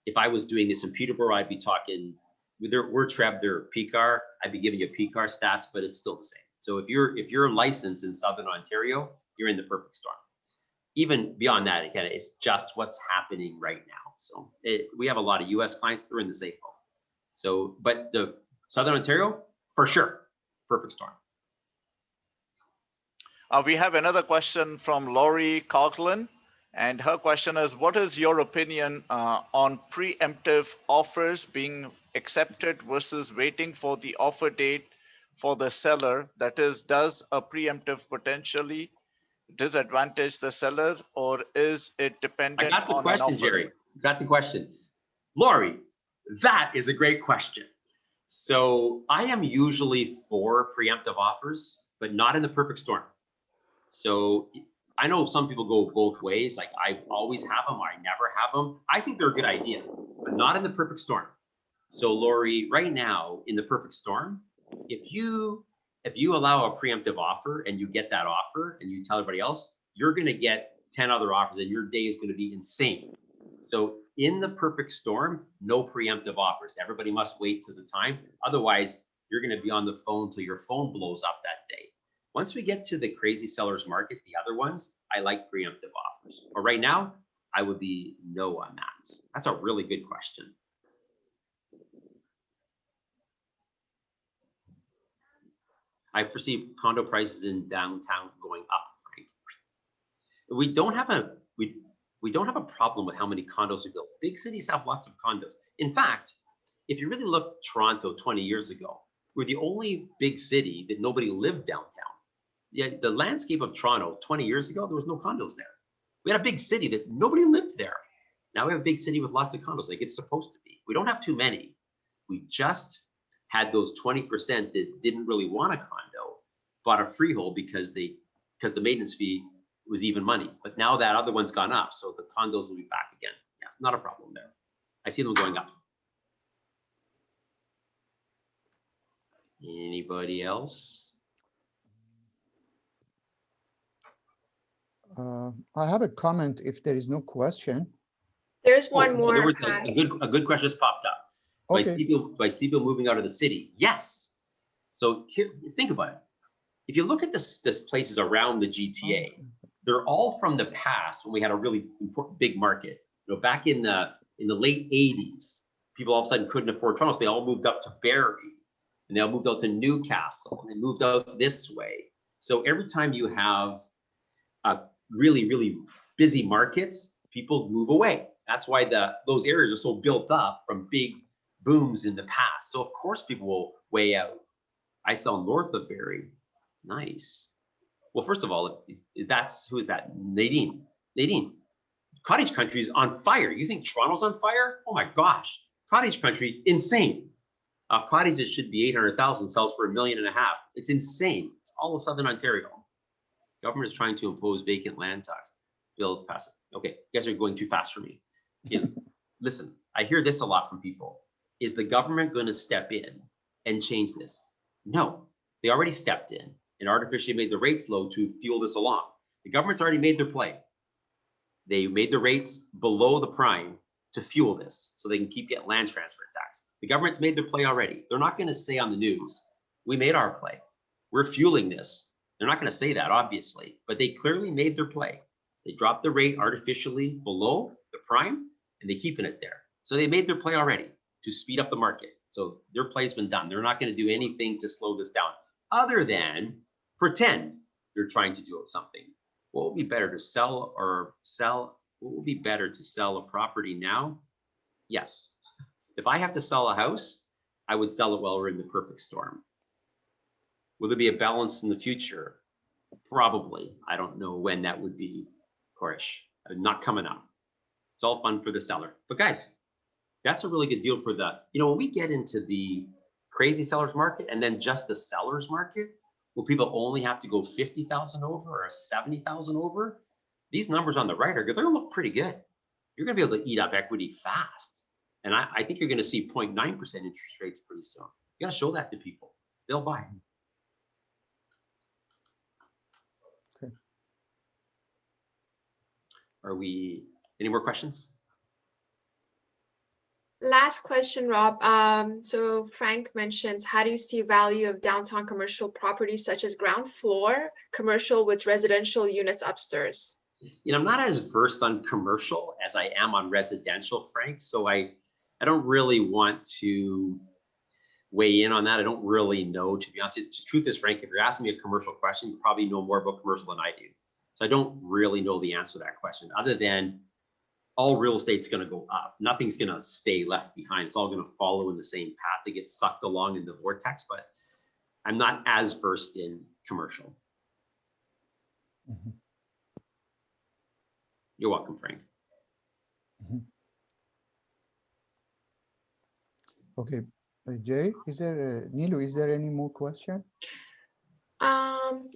if I was doing this in Peterborough, I'd be talking, we're Trev, they're PCAR. I'd be giving you PCAR stats, but it's still the same. So if you're licensed in Southern Ontario, you're in the perfect storm. Even beyond that, again, it's just what's happening right now. So we have a lot of US clients that are in the safe home. So, but the Southern Ontario, for sure, perfect storm. We have another question from Lori Coughlin, and her question is, what is your opinion on preemptive offers being accepted versus waiting for the offer date for the seller? That is, does a preemptive potentially disadvantage the seller, or is it dependent I got the on an question, offer? Jerry. Got the question. Lori, that is a great question. So I am usually for preemptive offers, but not in the perfect storm. So I know some people go both ways. Like I always have them, or I never have them. I think they're a good idea, but not in the perfect storm. So Lori, right now in the perfect storm, if you allow a preemptive offer and you get that offer and you tell everybody else, you're going to get 10 other offers and your day is going to be insane. So in the perfect storm, no preemptive offers. Everybody must wait to the time. Otherwise, you're going to be on the phone till your phone blows up that day. Once we get to the crazy seller's market, the other ones, I like preemptive offers. But right now, I would be no on that. That's a really good question. I foresee condo prices in downtown going up, Frank. We don't have a problem with how many condos are built. Big cities have lots of condos. In fact, if you really look Toronto 20 years ago, we're the only big city that nobody lived downtown. Yeah, the landscape of Toronto 20 years ago, there was no condos there. We had a big city that nobody lived there. Now we have a big city with lots of condos like it's supposed to be. We don't have too many. We just had those 20% that didn't really want a condo, bought a freehold because the maintenance fee was even money. But now that other one's gone up, so the condos will be back again. Yes, not a problem there. I see them going up. Anybody else? I have a comment if there is no question. There's Oh, one more. there was Pat. a good question just popped up. Do I see people moving out of the city? Yes. So here, think about it. If you look at this places around the GTA, they're all from the past when we had a really important big market. You know, back in the late 80s, people all of a sudden couldn't afford Toronto, so they all moved up to Barrie, and they all moved out to Newcastle, and they moved out this way. So every time you have really, really busy markets, people move away. That's why those areas are so built up from big booms in the past. So of course people will way out. I sell north of Barrie. Nice. Well, first of all, who is that? Nadine. Nadine. Cottage country is on fire. You think Toronto's on fire? Oh my gosh. Cottage country, insane. Cottages should be 800,000, sells for $1.5 million. It's insane. It's all of Southern Ontario. Government is trying to impose vacant land tax. Bill, pass it. Okay, you guys are going too fast for me. Listen, I hear this a lot from people. Is the government going to step in and change this? No, they already stepped in and artificially made the rates low to fuel this along. The government's already made their play. They made the rates below the prime to fuel this so they can keep getting land transfer tax. The government's made their play already. They're not going to say on the news, we made our play. We're fueling this. They're not going to say that, obviously, but they clearly made their play. They dropped the rate artificially below the prime, and they're keeping it there. So they made their play already to speed up the market. So their play's been done. They're not going to do anything to slow this down other than pretend they're trying to do something. What would be better to sell or sell? What would be better to sell a property now? Yes. If I have to sell a house, I would sell it while we're in the perfect storm. Will there be a balance in the future? Probably. I don't know when that would be, Korish. Not coming up. It's all fun for the seller. But guys, that's a really good deal for when we get into the crazy seller's market and then just the seller's market, where people only have to go 50,000 over or 70,000 over, these numbers on the right they're gonna look pretty good. You're gonna be able to eat up equity fast. And I think you're gonna see 0.9% interest rates pretty soon. You gotta show that to people. They'll buy. Okay. Any more questions? Last question, Rob. So Frank mentions, how do you see value of downtown commercial properties such as ground floor commercial with residential units upstairs? I'm not as versed on commercial as I am on residential, Frank. So I don't really want to weigh in on that. I don't really know, to be honest. The truth is, Frank, if you're asking me a commercial question, you probably know more about commercial than I do. So I don't really know the answer to that question, other than all real estate's going to go up. Nothing's going to stay left behind. It's all going to follow in the same path. They get sucked along in the vortex, but I'm not as versed in commercial. Mm-hmm. You're welcome, Frank. Mm-hmm. Okay, Jerry, Nilu, is there any more question?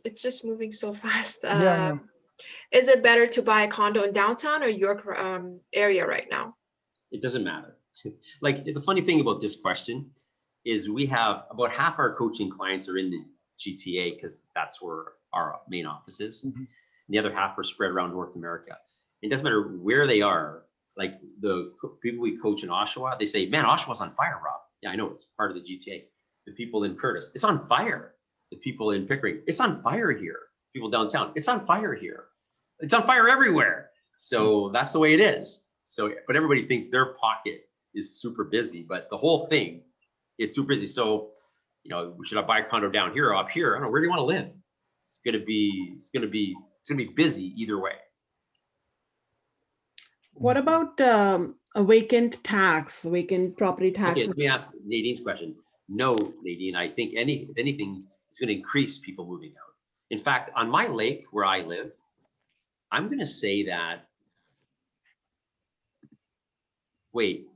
It's just moving so fast. Yeah, I know. Is it better to buy a condo in downtown or York area right now? It doesn't matter. Like, the funny thing about this question is we have about half our coaching clients are in the GTA because that's where our main office is. Mm-hmm. The other half are spread around North America. It doesn't matter where they are. Like the people we coach in Oshawa, they say, man, Oshawa's on fire, Rob. Yeah, I know, it's part of the GTA. The people in Curtis, it's on fire. The people in Pickering, it's on fire here. People downtown, it's on fire here. It's on fire everywhere. So that's the way it is. So, but everybody thinks their pocket is super busy, but the whole thing is super busy. So, should I buy a condo down here or up here? I don't know. Where do you want to live? It's gonna be busy either way. What about a vacant property tax? Okay, let me ask Nadine's question. No, Nadine, I think if anything, it's going to increase people moving out. In fact, on my lake where I live, I'm going to say that, wait,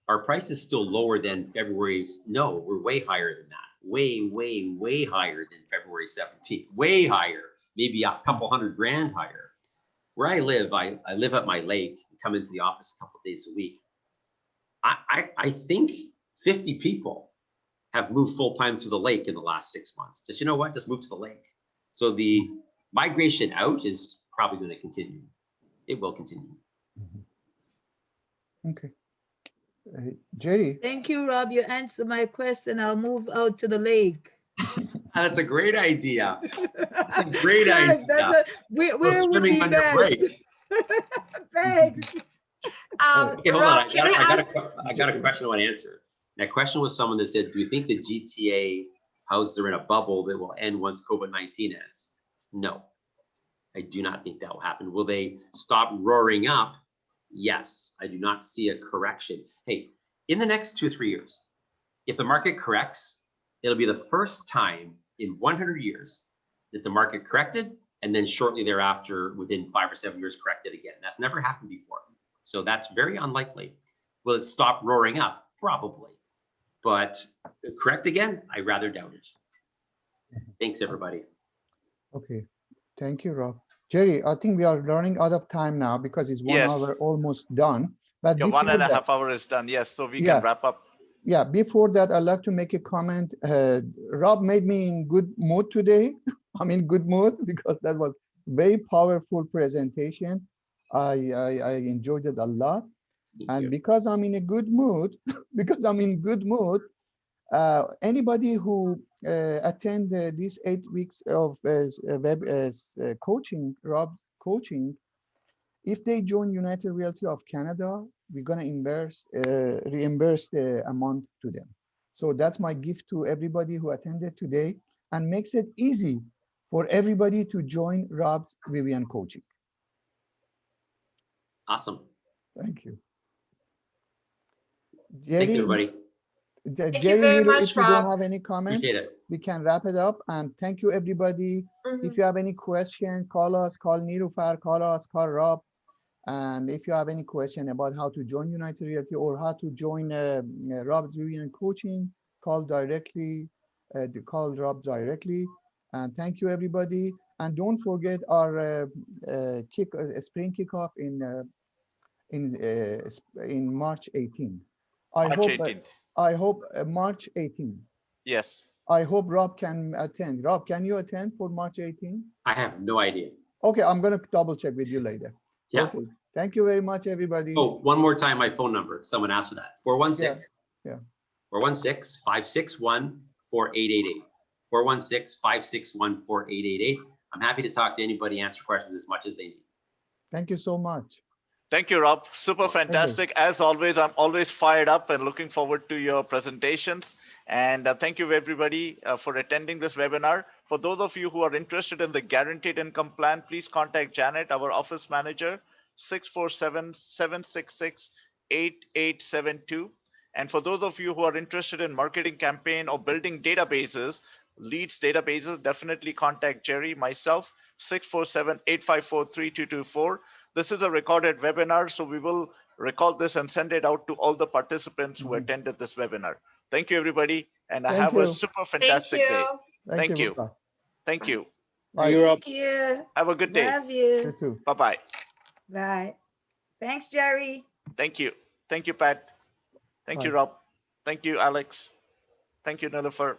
our price is still lower than February's. No, we're way higher than that. Way, way, way higher than February 17th. Way higher, maybe a couple $100,000 higher. Where I live at my lake, come into the office a couple of days a week. I think 50 people have moved full-time to the lake in the last 6 months. Just, you know what, just move to the lake. So the migration out is probably going to continue. It will continue. Okay. Jerry. Thank you, Rob. You answered my question. I'll move out to the lake. That's a great idea. That's a great Thanks. idea. Where Go would swimming be on your best? break. Thanks. Okay, hold Rob, on. can I ask? I got a question I want to answer. That question was someone that said, do you think the GTA houses are in a bubble that will end once COVID-19 ends? No, I do not think that will happen. Will they stop roaring up? Yes, I do not see a correction. Hey, in the next 2 or 3 years, if the market corrects, it'll be the first time in 100 years that the market corrected and then shortly thereafter, within 5 or 7 years, corrected again. That's never happened before. So that's very unlikely. Will it stop roaring up? Probably. But correct again? I rather doubt it. Thanks, everybody. Okay. Thank you, Rob. Jerry, I think we are running out of time now because it's 1 Yes. hour almost done. But Your before 1.5 that, hour is done. Yes, so we Yeah. can wrap up. yeah, before that, I'd like to make a comment. Rob made me in good mood today. I'm in good mood because that was very powerful presentation. I enjoyed it a lot. Thank And you. because I'm in a good mood, anybody who attend these 8 weeks of coaching, Rob coaching, if they join United Realty of Canada, we're gonna reimburse the amount to them. So that's my gift to everybody who attended today, and makes it easy for everybody to join Rob's Vivian coaching. Awesome. Thank you. Thanks, Jerry, everybody. Thank Jerry, you very Nilo, much, if you don't Rob. have any comment, Appreciate it. we can wrap it up. And thank you, everybody. If you have any question, call us, call Nirufar, call us, call Rob. And if you have any question about how to join United Realty or how to join Rob's Vivian coaching, call directly, call Rob directly. And thank you, everybody. And don't forget our spring kickoff in March 18. March 18th. I hope March 18. Yes. I hope Rob can attend. Rob, can you attend for March 18? I have no idea. Okay, I'm going to double check with you later. Yeah. Okay. Thank you very much, everybody. Oh, one more time, my phone number. Someone asked for that. 416. Yeah. 416-561-4888. 416-561-4888. I'm happy to talk to anybody, answer questions as much as they need. Thank you so much. Thank you, Rob. Super fantastic. As always, I'm always fired up and looking forward to your presentations. And thank you, everybody, for attending this webinar. For those of you who are interested in the guaranteed income plan, please contact Janet, our office manager, 647-766-8872. And for those of you who are interested in marketing campaign or building databases, leads databases, definitely contact Jerry, myself, 647-854-3224. This is a recorded webinar, so we will record this and send it out to all the participants who attended this webinar. Thank you, everybody, and have a super fantastic day. Thank you. Thank you. Bye. Thank you. Have a good day. Love you. You too. Bye-bye. Bye. Thanks, Jerry. Thank you. Thank you, Pat. Thank you, Bye. Rob. Thank you, Alex. Thank you, Nilofer.